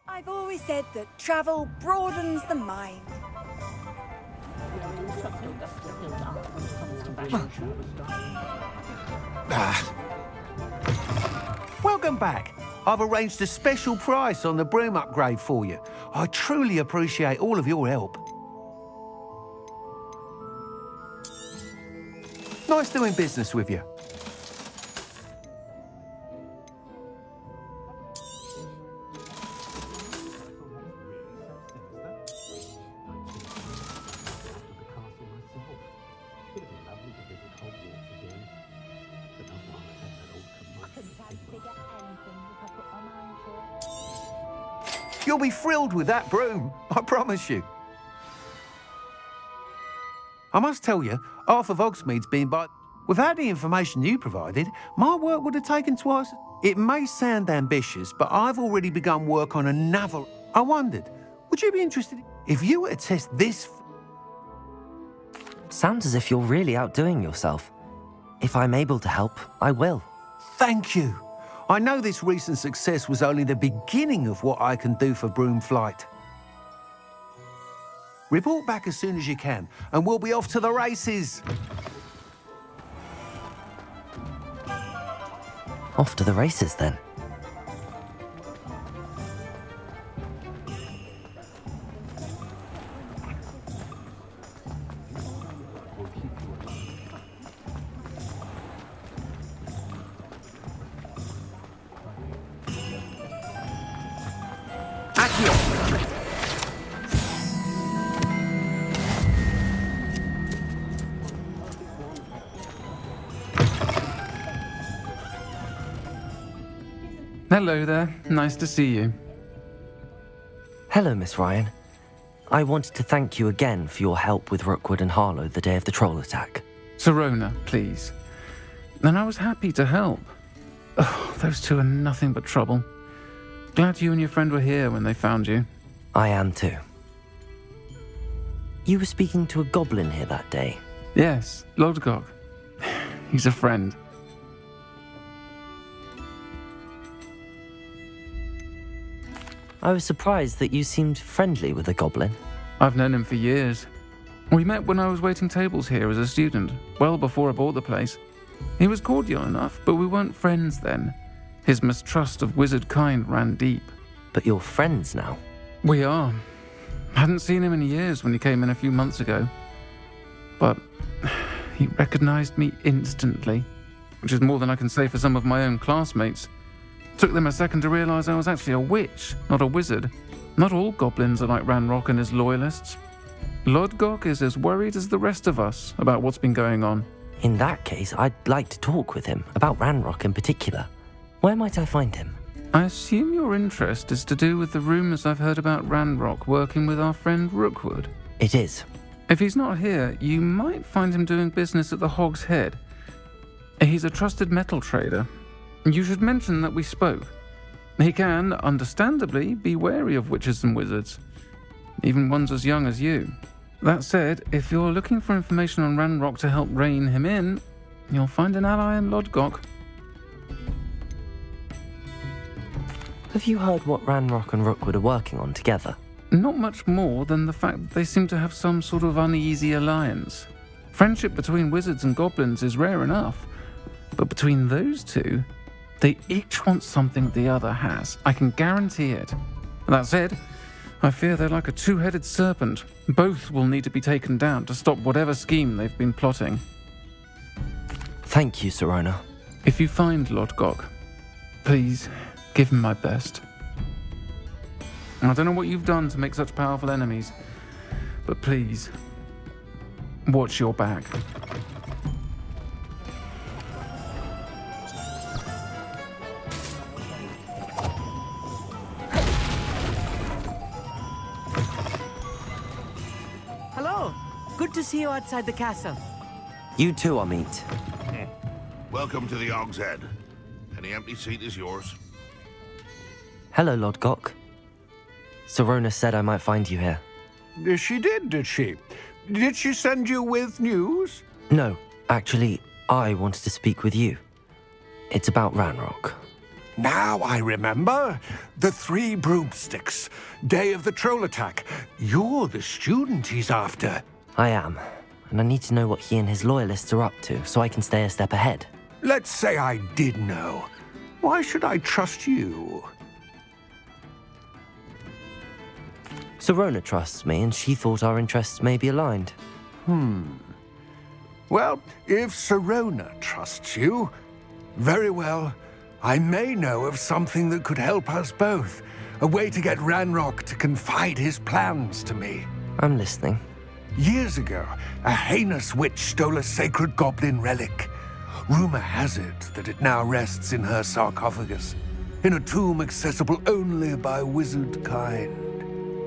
I've always said that travel broadens the mind. Welcome back. I've arranged a special price on the broom upgrade for you. I truly appreciate all of your help. Nice doing business with you. You'll be thrilled with that broom, I promise you. I must tell you, half of Hogsmeade's been by... Without the information you provided, my work would have taken twice... It may sound ambitious, but I've already begun work on another... I wondered, would you be interested if you were to test this... Sounds as if you're really outdoing yourself. If I'm able to help, I will. Thank you. I know this recent success was only the beginning of what I can do for broom flight. Report back as soon as you can, and we'll be off to the races. Off to the races, then. Hello there. Nice to see you. Hello, Miss Ryan. I wanted to thank you again for your help with Rookwood and Harlow the day of the troll attack. Sirona, please. And I was happy to help. Oh, those two are nothing but trouble. Glad you and your friend were here when they found you. I am too. You were speaking to a goblin here that day. Yes, Lodgok. He's a friend. I was surprised that you seemed friendly with a goblin. I've known him for years. We met when I was waiting tables here as a student, well before I bought the place. He was cordial enough, but we weren't friends then. His mistrust of wizard kind ran deep. But you're friends now? We are. Hadn't seen him in years when he came in a few months ago. But he recognized me instantly, which is more than I can say for some of my own classmates. Took them a second to realize I was actually a witch, not a wizard. Not all goblins are like Ranrock and his loyalists. Lodgok is as worried as the rest of us about what's been going on. In that case, I'd like to talk with him, about Ranrock in particular. Where might I find him? I assume your interest is to do with the rumors I've heard about Ranrock working with our friend Rookwood. It is. If he's not here, you might find him doing business at the Hog's Head. He's a trusted metal trader. You should mention that we spoke. He can, understandably, be wary of witches and wizards, even ones as young as you. That said, if you're looking for information on Ranrock to help rein him in, you'll find an ally in Lodgok. Have you heard what Ranrock and Rookwood are working on together? Not much more than the fact that they seem to have some sort of uneasy alliance. Friendship between wizards and goblins is rare enough, but between those two, they each want something the other has. I can guarantee it. That said, I fear they're like a two-headed serpent. Both will need to be taken down to stop whatever scheme they've been plotting. Thank you, Sirona. If you find Lodgok, please give him my best. I don't know what you've done to make such powerful enemies, but please, watch your back. Hello. Good to see you outside the castle. You too, Amit. Welcome to the Hog's Head. Any empty seat is yours. Hello, Lodgok. Sirona said I might find you here. She did she? Did she send you with news? No, actually, I wanted to speak with you. It's about Ranrock. Now I remember. The 3 broomsticks. Day of the troll attack. You're the student he's after. I am, and I need to know what he and his loyalists are up to so I can stay a step ahead. Let's say I did know. Why should I trust you? Sirona trusts me, and she thought our interests may be aligned. Well, if Sirona trusts you, very well. I may know of something that could help us both. A way to get Ranrock to confide his plans to me. I'm listening. Years ago, a heinous witch stole a sacred goblin relic. Rumor has it that it now rests in her sarcophagus, in a tomb accessible only by wizard kind.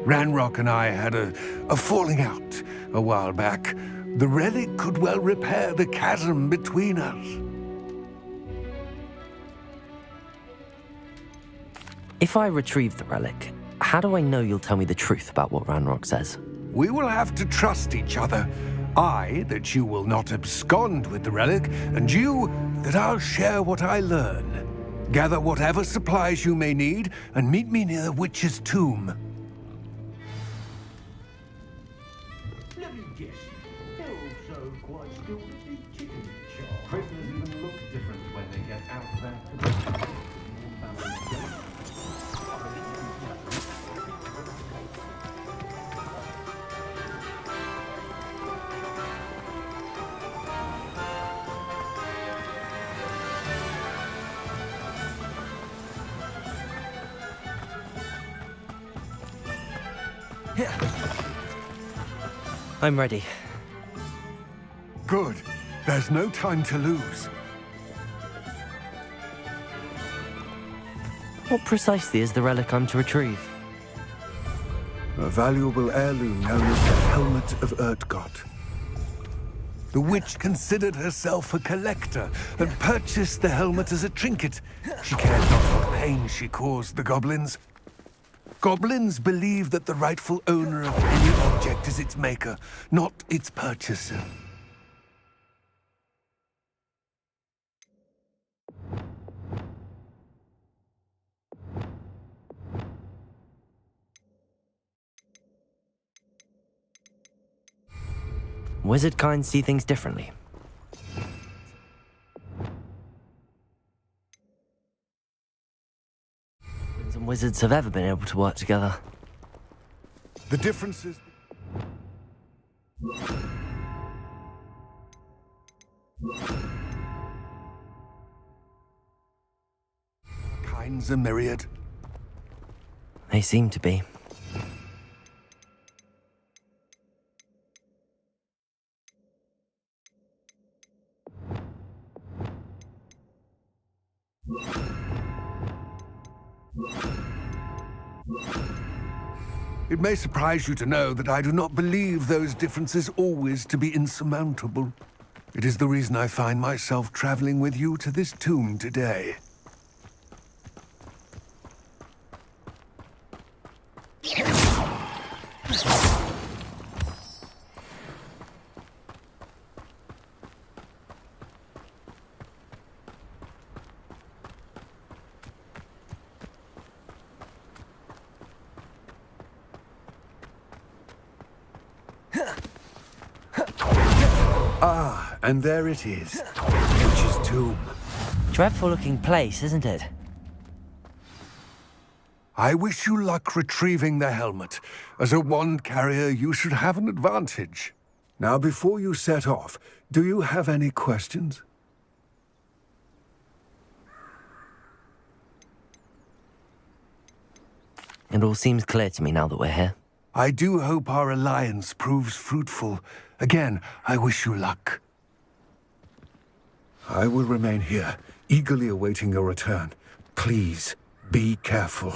Ranrock and I had a falling out a while back. The relic could well repair the chasm between us. If I retrieve the relic, how do I know you'll tell me the truth about what Ranrock says? We will have to trust each other. I, that you will not abscond with the relic, and you, that I'll share what I learn. Gather whatever supplies you may need, and meet me near the witch's tomb. Let me guess. They're also quite skilled at the chicken chop. Prisoners even look different when they get out there. I'm ready. Good. There's no time to lose. What precisely is the relic I'm to retrieve? A valuable heirloom known as the Helmet of Urtgott. The witch considered herself a collector and purchased the helmet as a trinket. She cared not what pain she caused the goblins. Goblins believe that the rightful owner of any object is its maker, not its purchaser. Wizard kind see things differently. Goblins and wizards have ever been able to work together. The differences... Kinds are myriad. They seem to be. It may surprise you to know that I do not believe those differences always to be insurmountable. It is the reason I find myself traveling with you to this tomb today. Ah, and there it is. Witch's tomb. Dreadful looking place, isn't it? I wish you luck retrieving the helmet. As a wand carrier, you should have an advantage. Now, before you set off, do you have any questions? It all seems clear to me now that we're here. I do hope our alliance proves fruitful. Again, I wish you luck. I will remain here, eagerly awaiting your return. Please, be careful.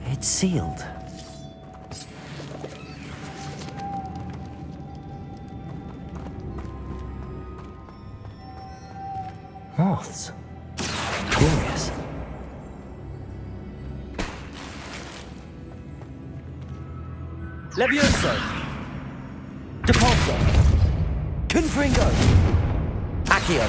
It's sealed. Moths. Levioso. Depulso. Confringo. Accio.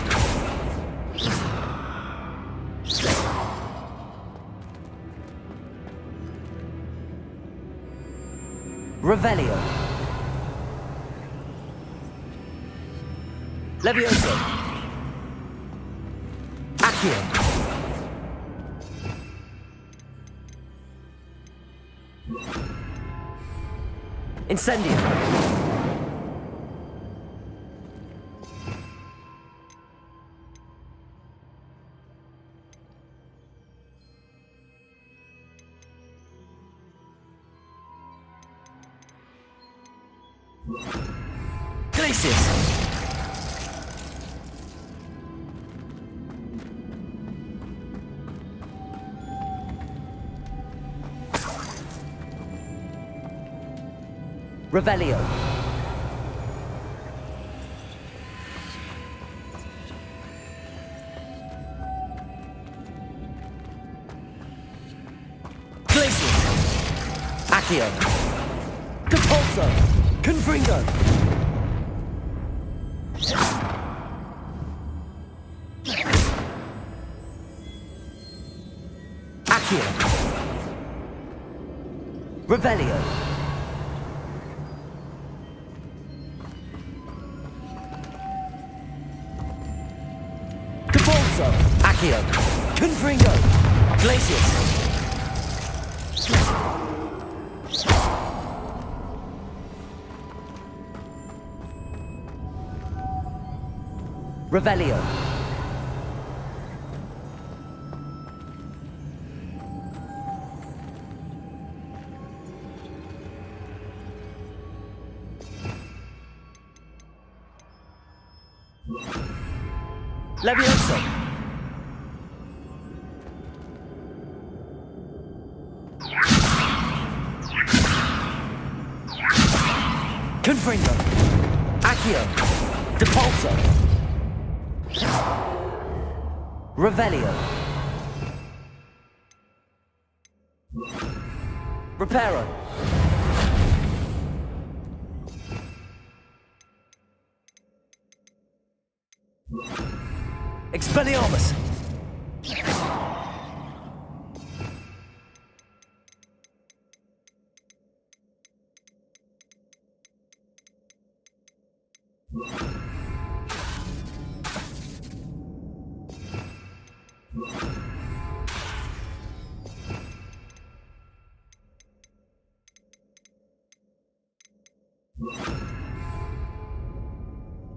Revelio. Levioso. Accio. Incendio. Glacius. Revelio. Glacius. Accio. Depulso. Confringo. Accio. Revelio. Depulso. Accio. Confringo. Glacius. Revelio. Levioso. Confringo. Accio. Depulso. Revelio. Reparo. Expelliarmus.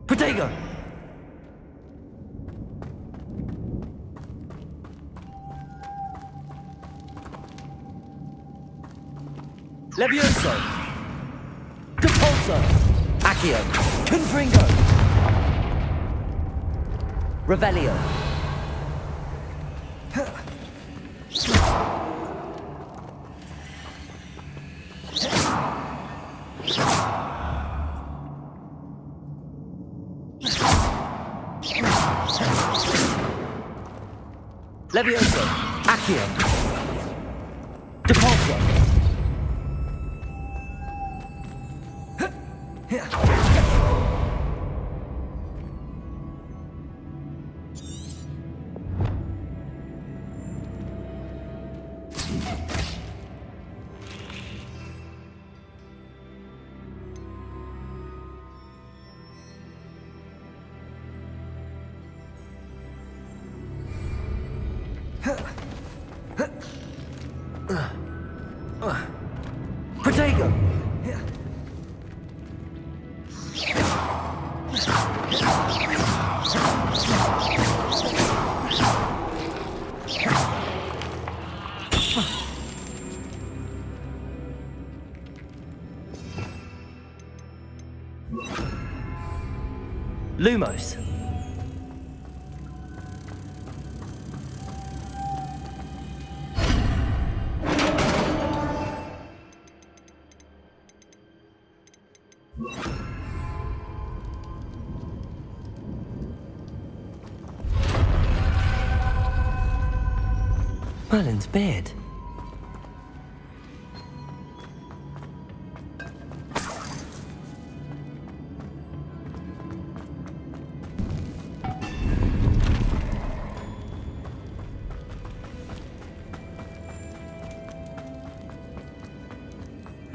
Protego. Levioso. Depulso. Accio. Confringo. Revelio. Levioso. Accio. Depulso. Protego. Lumos. Merlin's beard.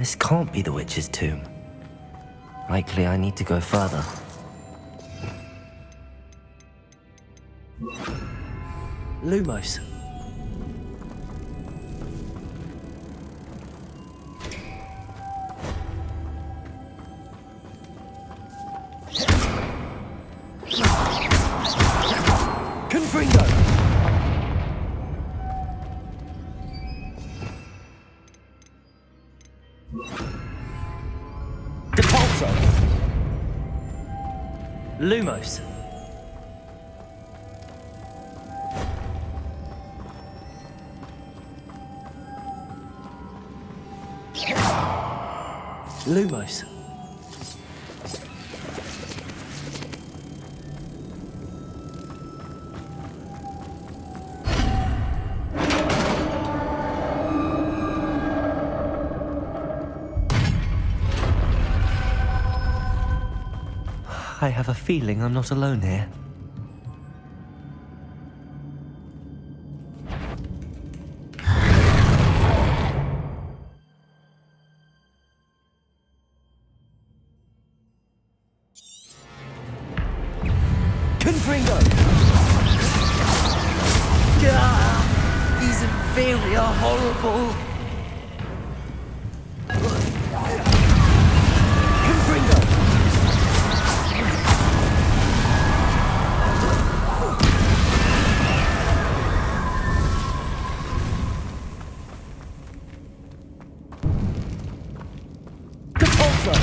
This can't be the witch's tomb. Likely I need to go further. Lumos. Confringo! Depulso! Lumos! Lumos. I have a feeling I'm not alone here. Confringo! These inferi are horrible! Confringo! Depulso!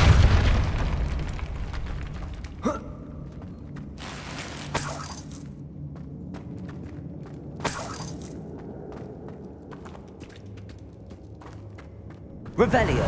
Revelio.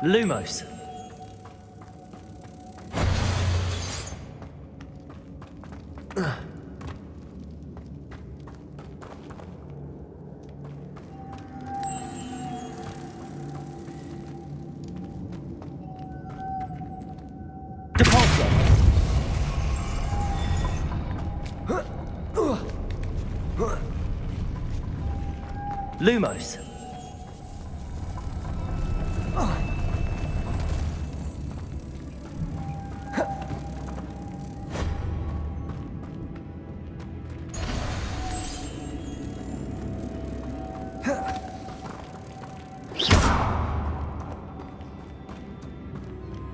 Lumos. Depulso. Lumos.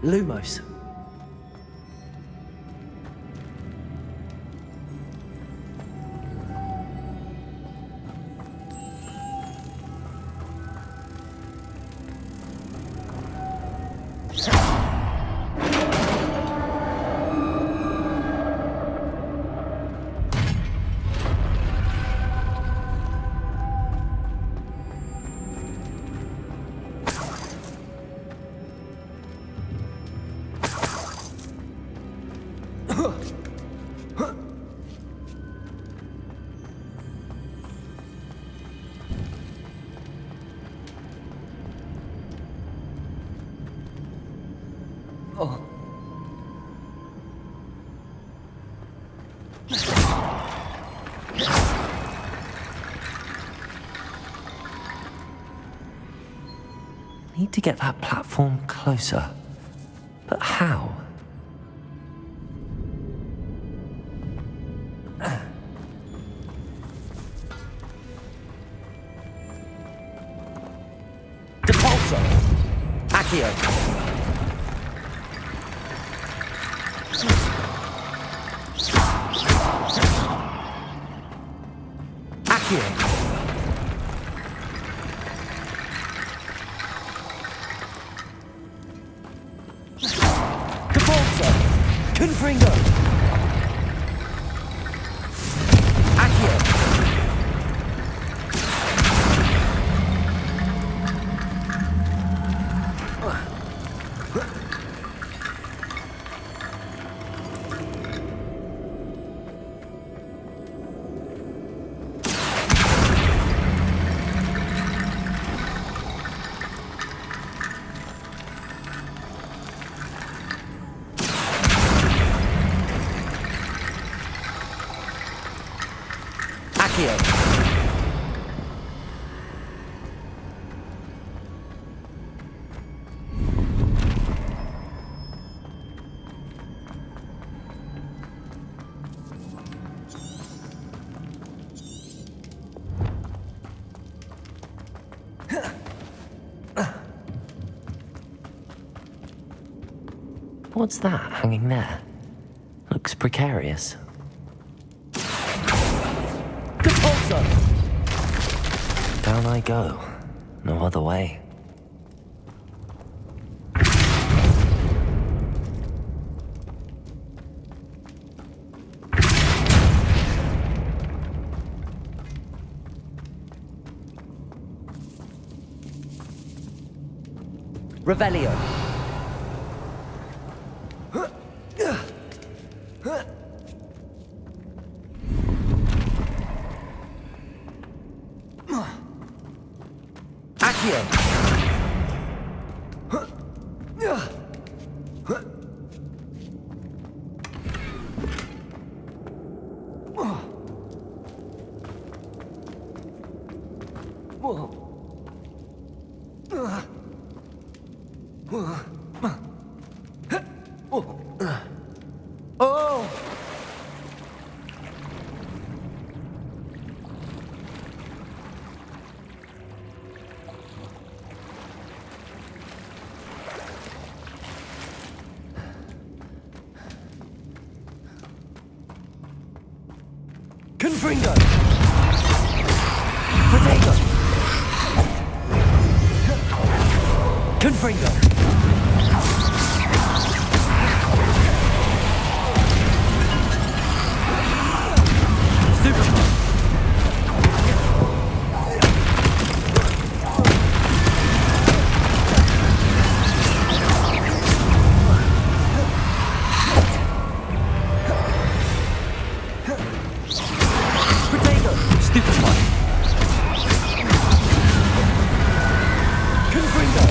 Lumos. Oh. Need to get that platform closer. But how? Depulso! Accio! Depulso! Confringo! Accio! Accio. What's that hanging there? Looks precarious. Repulsor! Down I go. No other way. Revelio. Oh! Confringo! Potato! Confringo! Stupefy! Potato! Stupefy! Confringo!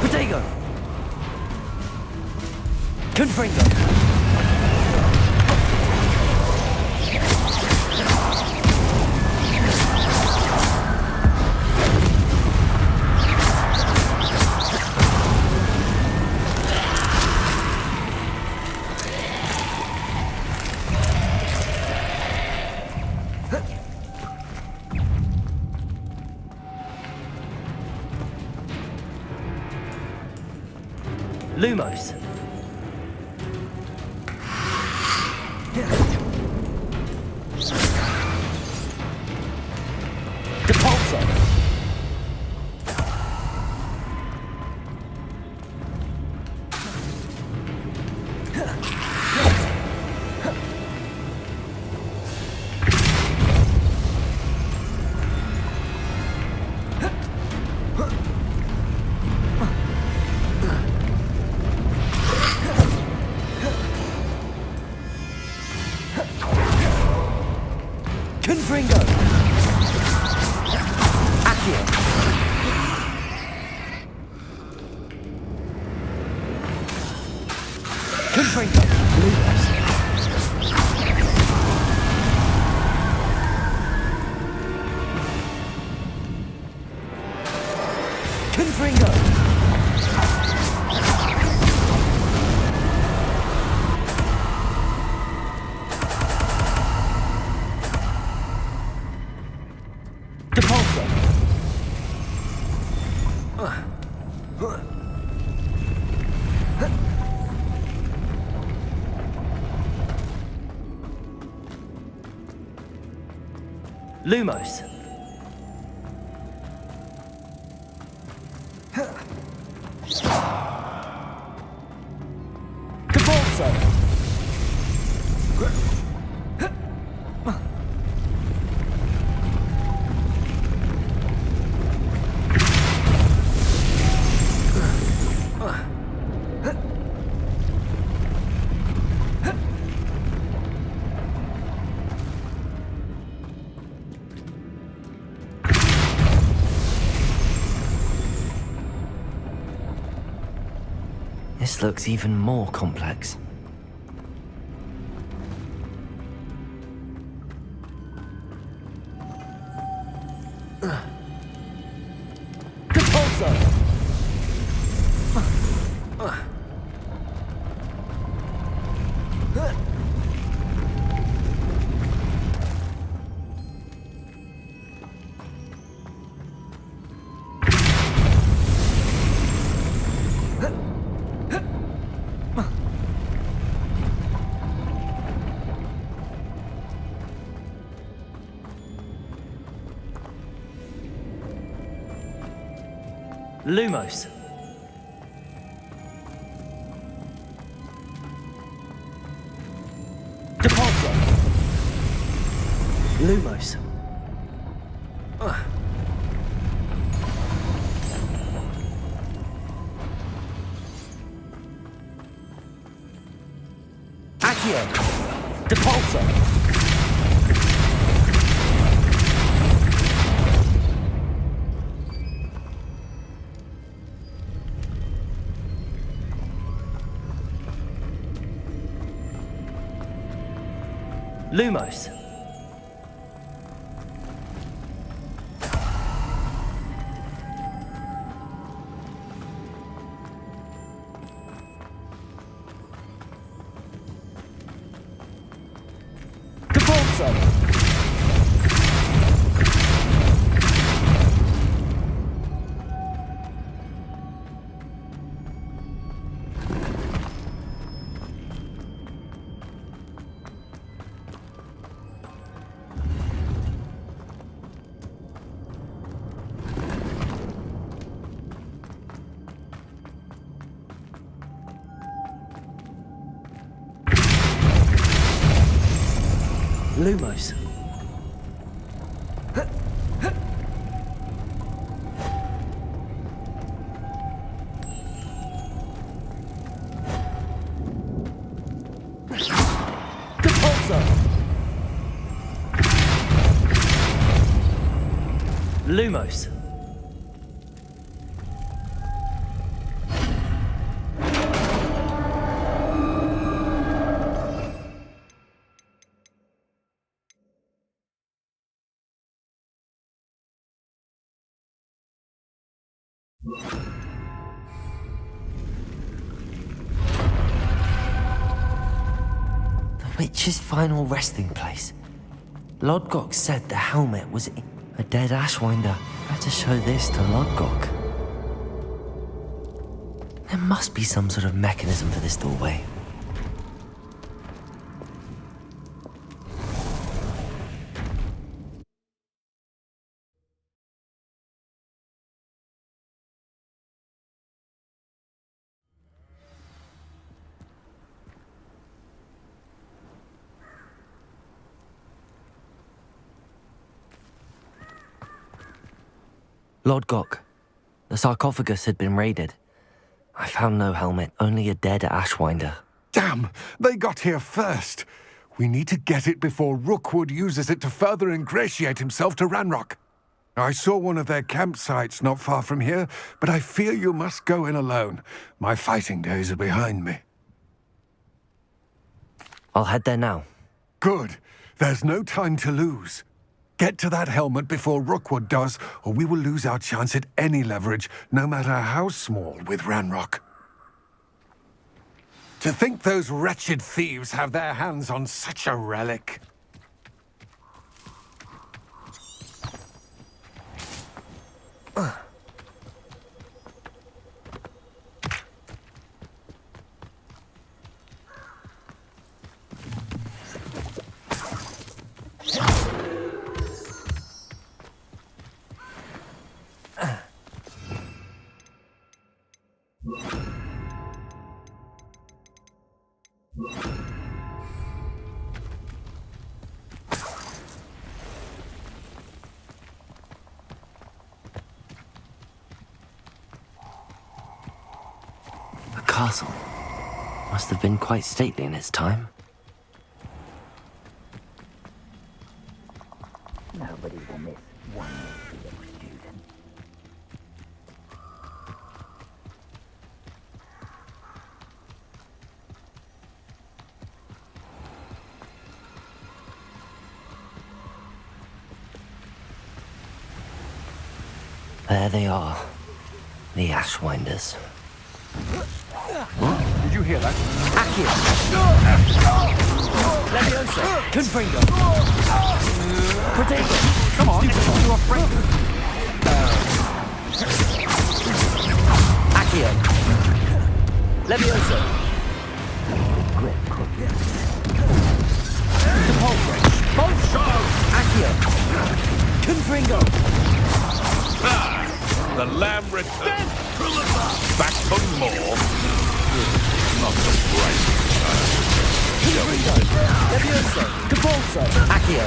Potato! Confringo! Lumos. Depulso. Confringo! Accio! Confringo! Lumos! Confringo! Depulso! Lumos! Depulso! This looks even more complex. Lumos. Depulso. Lumos. Accio. Depulso. Lumos. Depulso. Lumos. Depulso. Lumos. The witch's final resting place. Lodgok said the helmet was a dead Ashwinder. Better show this to Lodgok. There must be some sort of mechanism for this doorway. Lodgok. The sarcophagus had been raided. I found no helmet, only a dead Ashwinder. Damn! They got here first. We need to get it before Rookwood uses it to further ingratiate himself to Ranrock. I saw one of their campsites not far from here, but I fear you must go in alone. My fighting days are behind me. I'll head there now. Good. There's no time to lose. Get to that helmet before Rookwood does, or we will lose our chance at any leverage, no matter how small, with Ranrock. To think those wretched thieves have their hands on such a relic. The castle must have been quite stately in its time. Nobody will miss one little student. A There they are. The Ashwinders. Did you hear that? Accio! Leviosa! Confringo! Protego! Come on, you are friend. Accio! Leviosa! Compulso! Bolso! Accio! Confringo! The lamb returns. Back for more. Not the bright. Confringo! Leviosa! Compulso! Accio!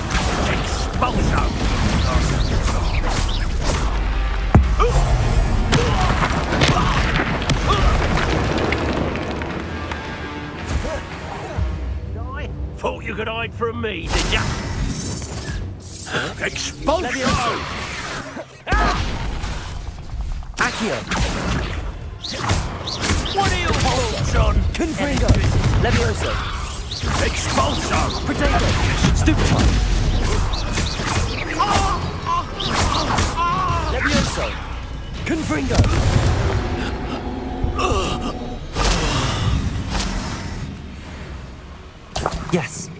Expulsion. Thought you could hide from me, did ya? Expulsion! Accio! What are you thoughts on? Confringo! Leviosa! Expulsion! Protego! Stupefy! Levioso! Confringo! Yes.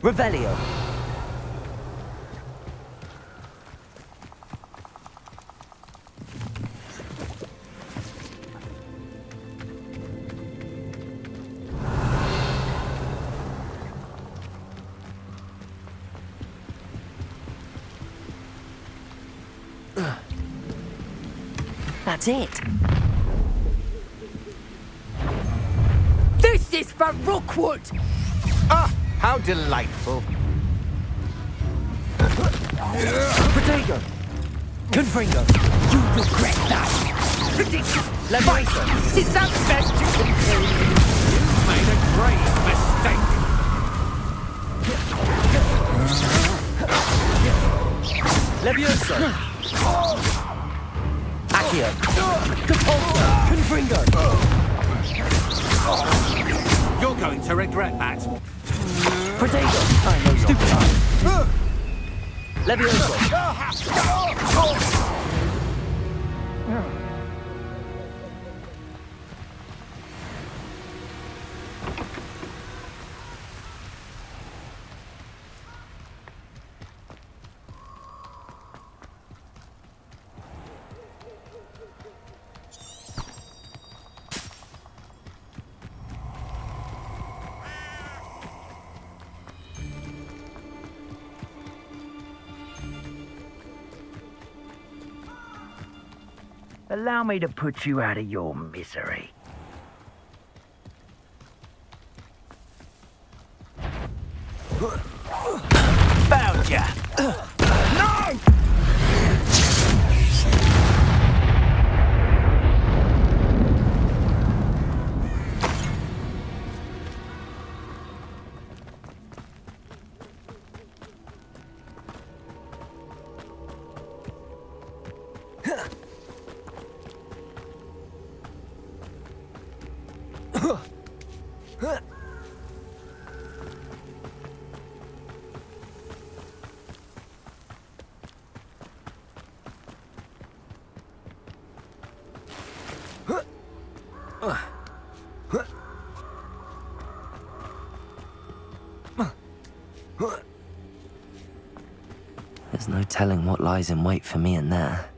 Revelio. That's it. This is for Rookwood! Ah, how delightful. Protego. Confringo. You regret that! Ridiculous! Leviosa. Is that best you can do? Made a great mistake. Leviosa. Accio. Compulso. Confringo. You're going to regret that. Protego. I know Stupefy. Leviosa. Allow me to put you out of your misery. Found ya! No! There's no telling what lies in wait for me in there.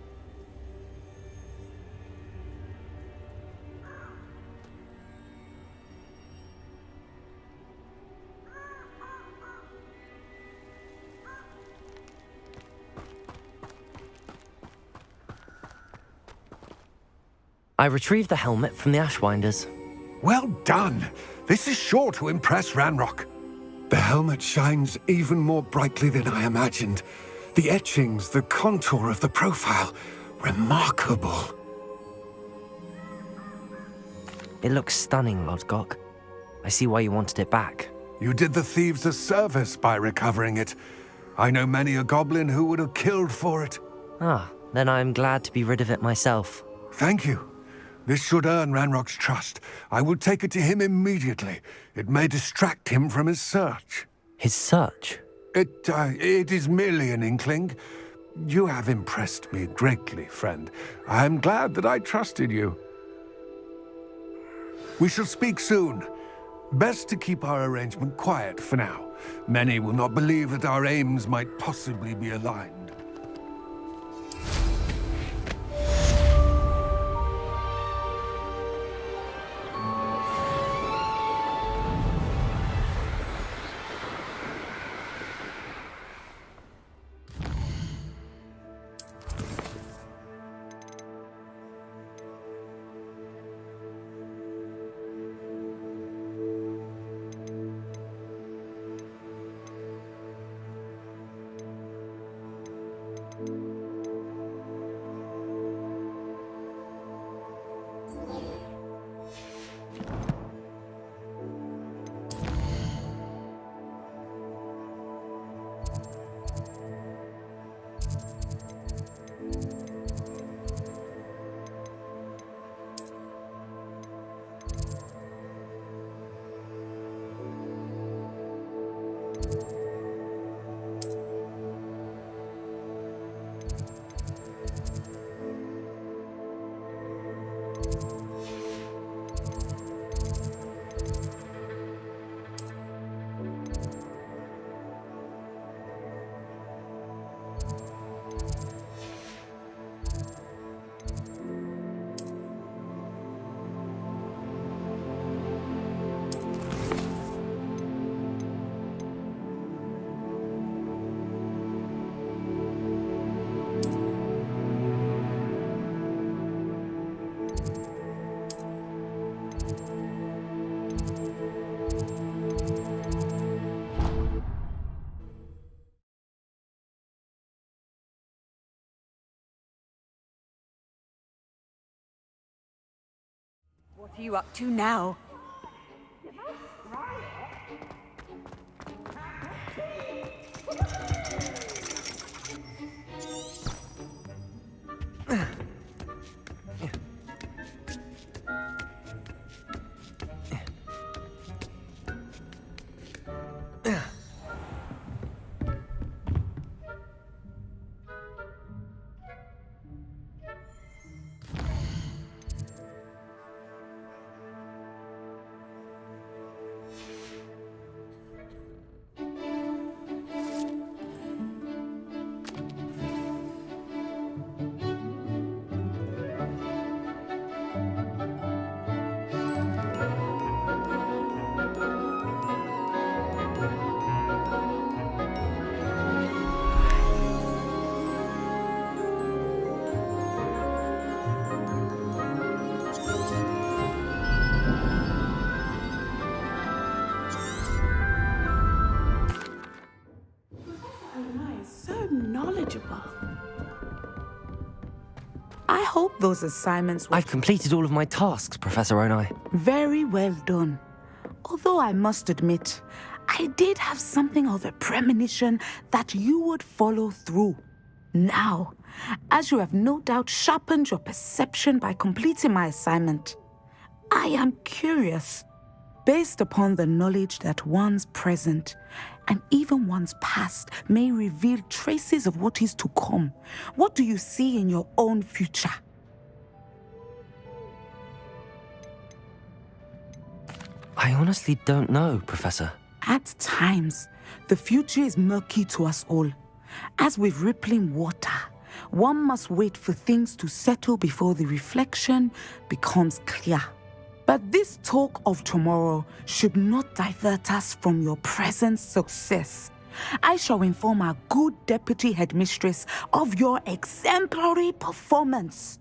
I retrieved the helmet from the Ashwinders. Well done. This is sure to impress Ranrock. The helmet shines even more brightly than I imagined. The etchings, the contour of the profile, remarkable. It looks stunning, Lodgok. I see why you wanted it back. You did the thieves a service by recovering it. I know many a goblin who would have killed for it. Ah, then I'm glad to be rid of it myself. Thank you. This should earn Ranrock's trust. I will take it to him immediately. It may distract him from his search. His search? It is merely an inkling. You have impressed me greatly, friend. I am glad that I trusted you. We shall speak soon. Best to keep our arrangement quiet for now. Many will not believe that our aims might possibly be aligned. What are you up to now? knowledgeable. I hope those assignments were... I've completed all of my tasks, Professor Onai. Very well done. Although I must admit, I did have something of a premonition that you would follow through. Now, as you have no doubt sharpened your perception by completing my assignment, I am curious, based upon the knowledge that one's present and even one's past may reveal traces of what is to come. What do you see in your own future? I honestly don't know, Professor. At times, the future is murky to us all. As with rippling water, one must wait for things to settle before the reflection becomes clear. But this talk of tomorrow should not divert us from your present success. I shall inform our good deputy headmistress of your exemplary performance.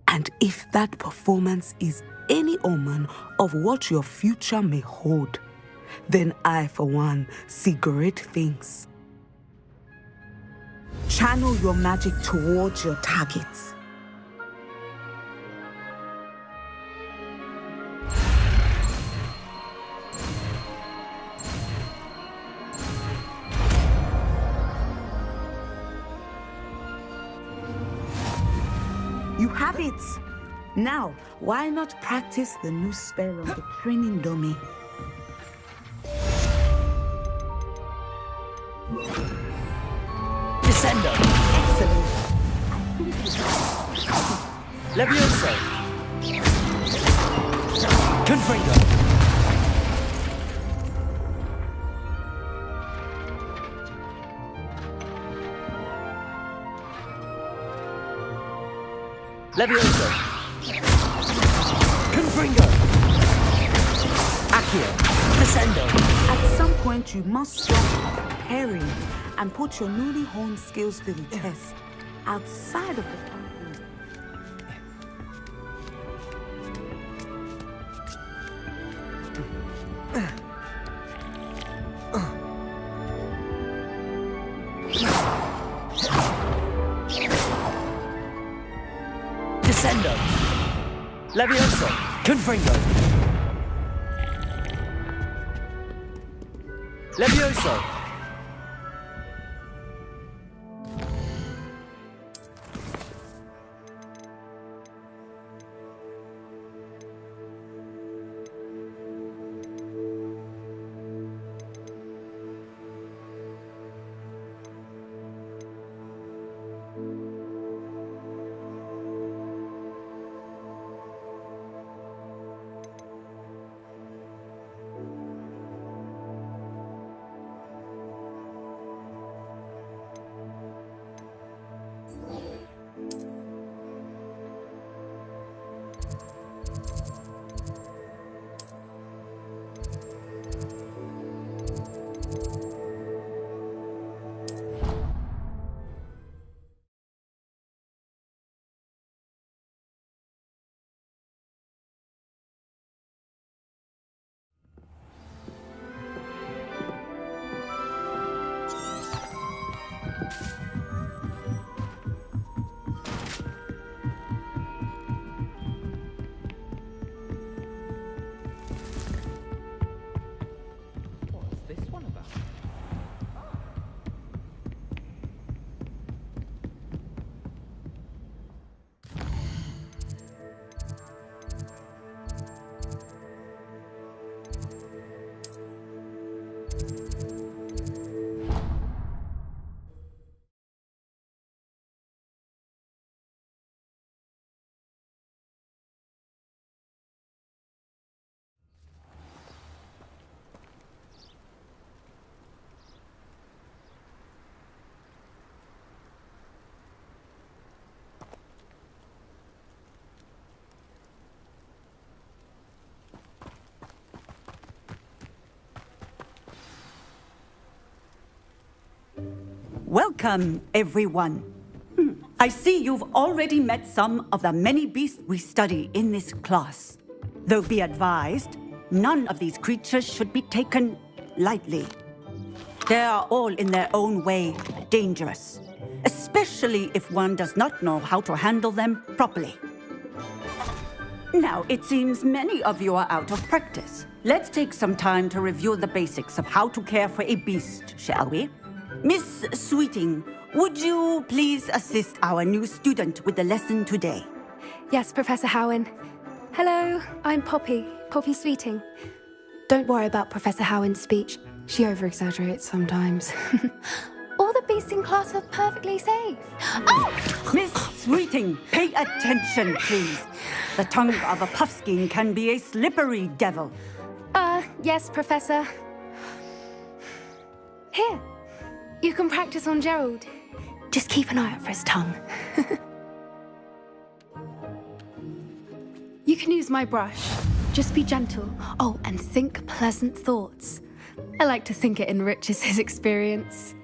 And if that performance is any omen of what your future may hold, then I, for one, see great things. Channel your magic towards your targets. have it! Now, why not practice the new spell on the training dummy? Descendo. Excellent. Levioso. Confringo. Levioso. Confringo. Accio. Descendo. At some point, you must stop preparing and put your newly honed skills to the test outside of the classroom. Descendo. Levioso. Confringo. Levioso. Welcome, everyone. I see you've already met some of the many beasts we study in this class. Though be advised, none of these creatures should be taken lightly. They are all in their own way dangerous, especially if one does not know how to handle them properly. Now, it seems many of you are out of practice. Let's take some time to review the basics of how to care for a beast, shall we? Miss Sweeting, would you please assist our new student with the lesson today? Yes, Professor Howen. Hello, I'm Poppy Sweeting. Don't worry about Professor Howen's speech. She over-exaggerates sometimes. All the beasts in class are perfectly safe. Oh! Miss Sweeting, pay attention, please. The tongue of a puffskein can be a slippery devil. Yes, Professor. Here, you can practice on Gerald. Just keep an eye out for his tongue. You can use my brush. Just be gentle. Oh, and think pleasant thoughts. I like to think it enriches his experience.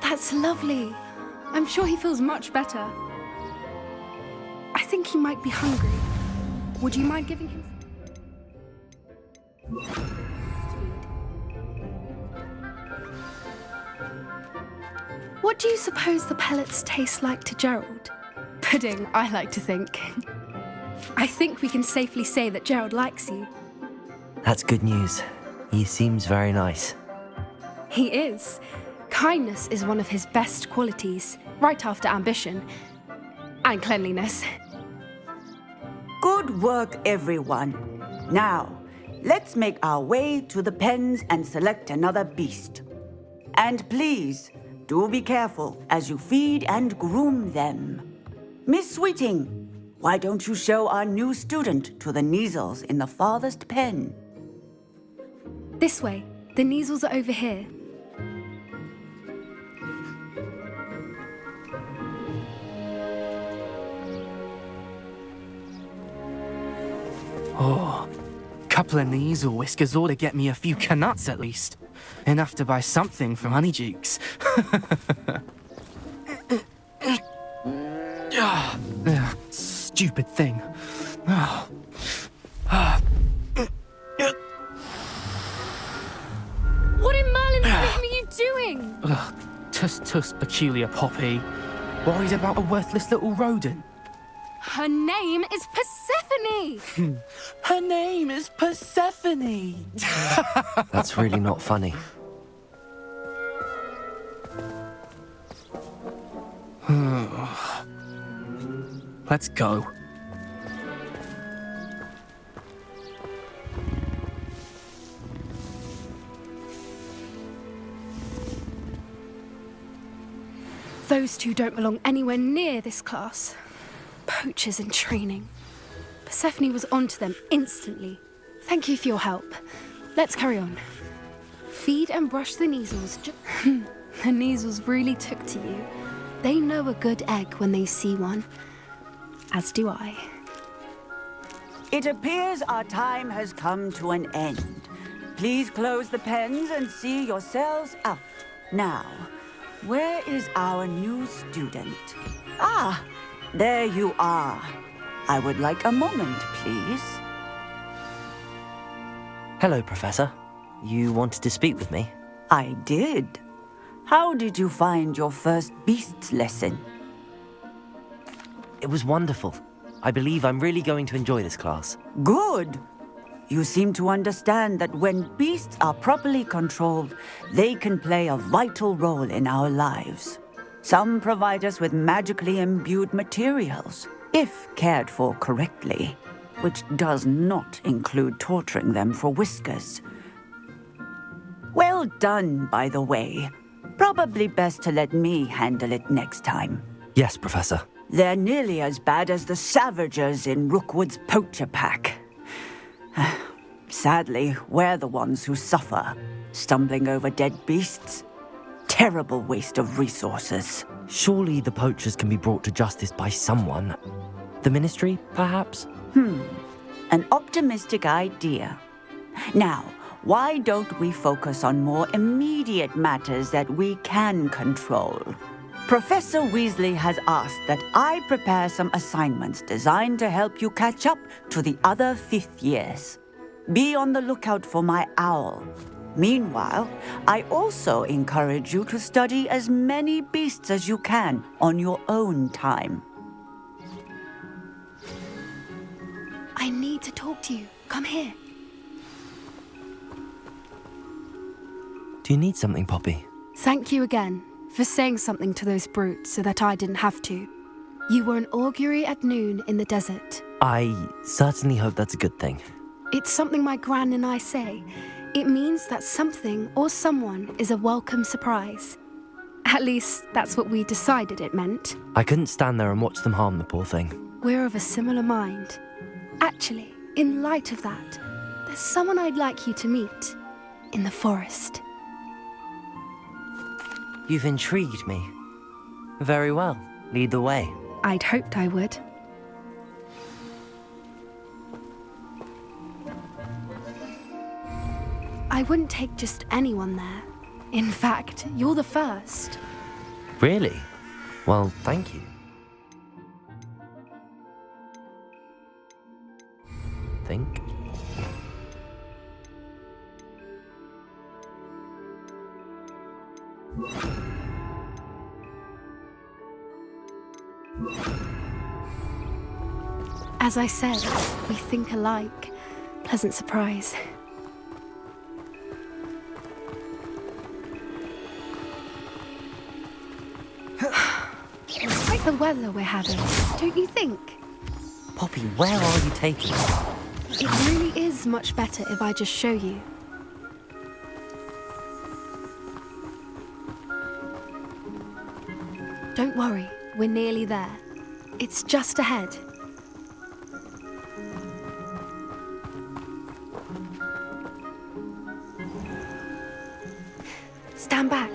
That's lovely. I'm sure he feels much better. I think he might be hungry. Would you mind giving him food? What do you suppose the pellets taste like to Gerald? Pudding, I like to think. I think we can safely say that Gerald likes you. That's good news. He seems very nice. He is. Kindness is one of his best qualities, right after ambition. And cleanliness. Good work, everyone. Now, let's make our way to the pens and select another beast. And please, do be careful as you feed and groom them. Miss Sweeting, why don't you show our new student to the Neasels in the farthest pen? This way. The Neasels are over here. Oh, couple of Neasel whiskers ought to get me a few canuts at least. Enough to buy something from Honeydukes. Stupid thing. What in Merlin's name are you doing? Tuss, peculiar Poppy. Worried about a worthless little rodent. Her name is Persephone! Her name is Persephone! That's really not funny. Let's go. Those two don't belong anywhere near this class. Poachers in training. Persephone was onto them instantly. Thank you for your help. Let's carry on. Feed and brush the Neasels. The Neasels really took to you. They know a good egg when they see one. As do I. It appears our time has come to an end. Please close the pens and see yourselves out. Now, where is our new student? Ah, there you are. I would like a moment, please. Hello, Professor. You wanted to speak with me? I did. How did you find your first beasts lesson? It was wonderful. I believe I'm really going to enjoy this class. Good. You seem to understand that when beasts are properly controlled, they can play a vital role in our lives. Some provide us with magically imbued materials, if cared for correctly, which does not include torturing them for whiskers. Well done, by the way. Probably best to let me handle it next time. Yes, Professor. They're nearly as bad as the Savagers in Rookwood's poacher pack. Sadly, we're the ones who suffer, stumbling over dead beasts. Terrible waste of resources. Surely the poachers can be brought to justice by someone. The Ministry, perhaps? An optimistic idea. Now, why don't we focus on more immediate matters that we can control? Professor Weasley has asked that I prepare some assignments designed to help you catch up to the other 5th years. Be on the lookout for my owl. Meanwhile, I also encourage you to study as many beasts as you can on your own time. I need to talk to you. Come here. Do you need something, Poppy? Thank you again for saying something to those brutes so that I didn't have to. You were an augury at noon in the desert. I certainly hope that's a good thing. It's something my gran and I say. It means that something or someone is a welcome surprise. At least, that's what we decided it meant. I couldn't stand there and watch them harm the poor thing. We're of a similar mind. Actually, in light of that, there's someone I'd like you to meet. In the forest. You've intrigued me. Very well. Lead the way. I'd hoped I would. I wouldn't take just anyone there. In fact, you're the first. Really? Well, thank you. Think? As I said, we think alike. Pleasant surprise. It's like the weather we're having, don't you think? Poppy, where are you taking us? It really is much better if I just show you. Don't worry, we're nearly there. It's just ahead. Stand back.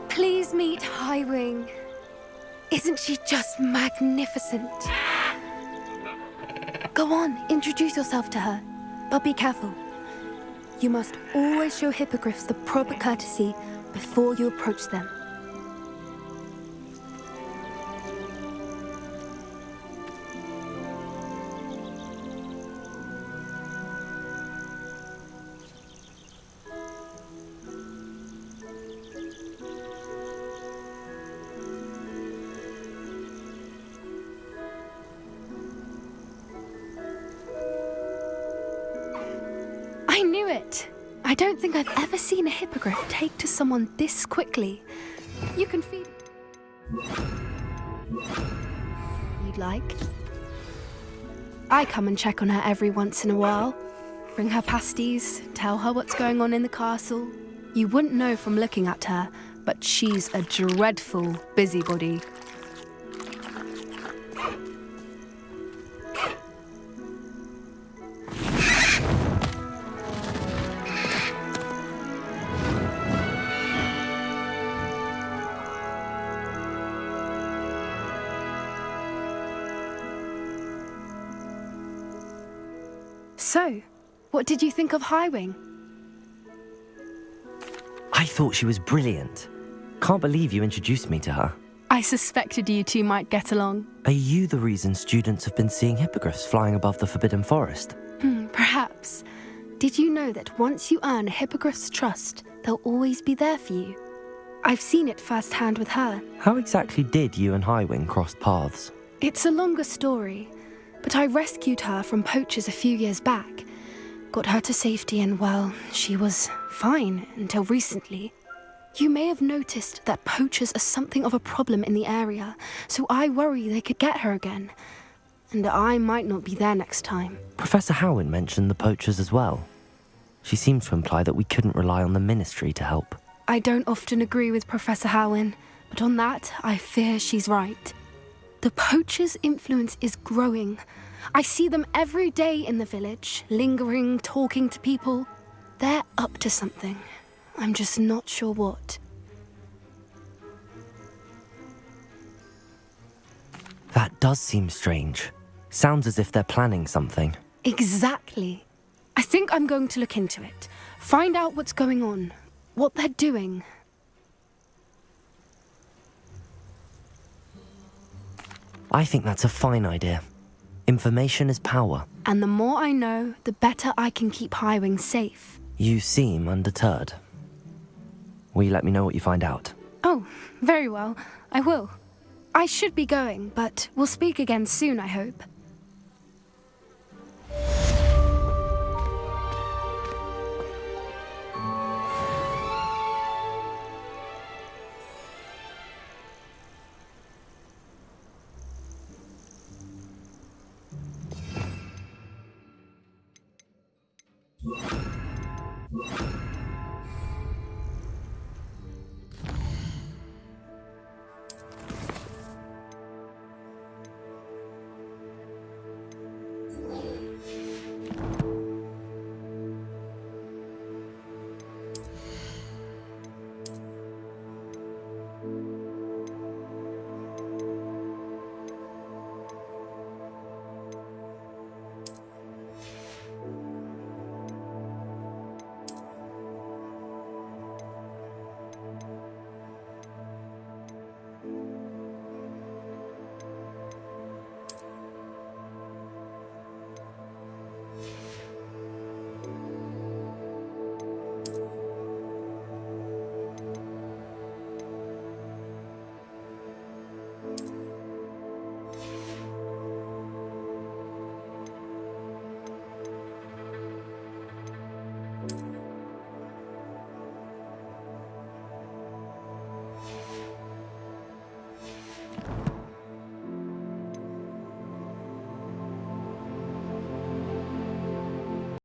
Please meet Highwing. Isn't she just magnificent? Go on, introduce yourself to her. But be careful. You must always show hippogriffs the proper courtesy before you approach them. I knew it! I don't think I've ever seen a hippogriff take to someone this quickly. You can feed... You'd like. I come and check on her every once in a while. Bring her pasties, tell her what's going on in the castle. You wouldn't know from looking at her, but she's a dreadful busybody. So, what did you think of Highwing? I thought she was brilliant. Can't believe you introduced me to her. I suspected you two might get along. Are you the reason students have been seeing hippogriffs flying above the Forbidden Forest? Perhaps. Did you know that once you earn a hippogriff's trust, they'll always be there for you? I've seen it firsthand with her. How exactly did you and Highwing cross paths? It's a longer story, but I rescued her from poachers a few years back. Got her to safety and, well, she was fine until recently. You may have noticed that poachers are something of a problem in the area, so I worry they could get her again. And I might not be there next time. Professor Howin mentioned the poachers as well. She seemed to imply that we couldn't rely on the ministry to help. I don't often agree with Professor Howin, but on that, I fear she's right. The poachers' influence is growing. I see them every day in the village, lingering, talking to people. They're up to something. I'm just not sure what. That does seem strange. Sounds as if they're planning something. Exactly. I think I'm going to look into it. Find out what's going on, what they're doing. I think that's a fine idea. Information is power. And the more I know, the better I can keep Highwing safe. You seem undeterred. Will you let me know what you find out? Oh, very well. I will. I should be going, but we'll speak again soon, I hope.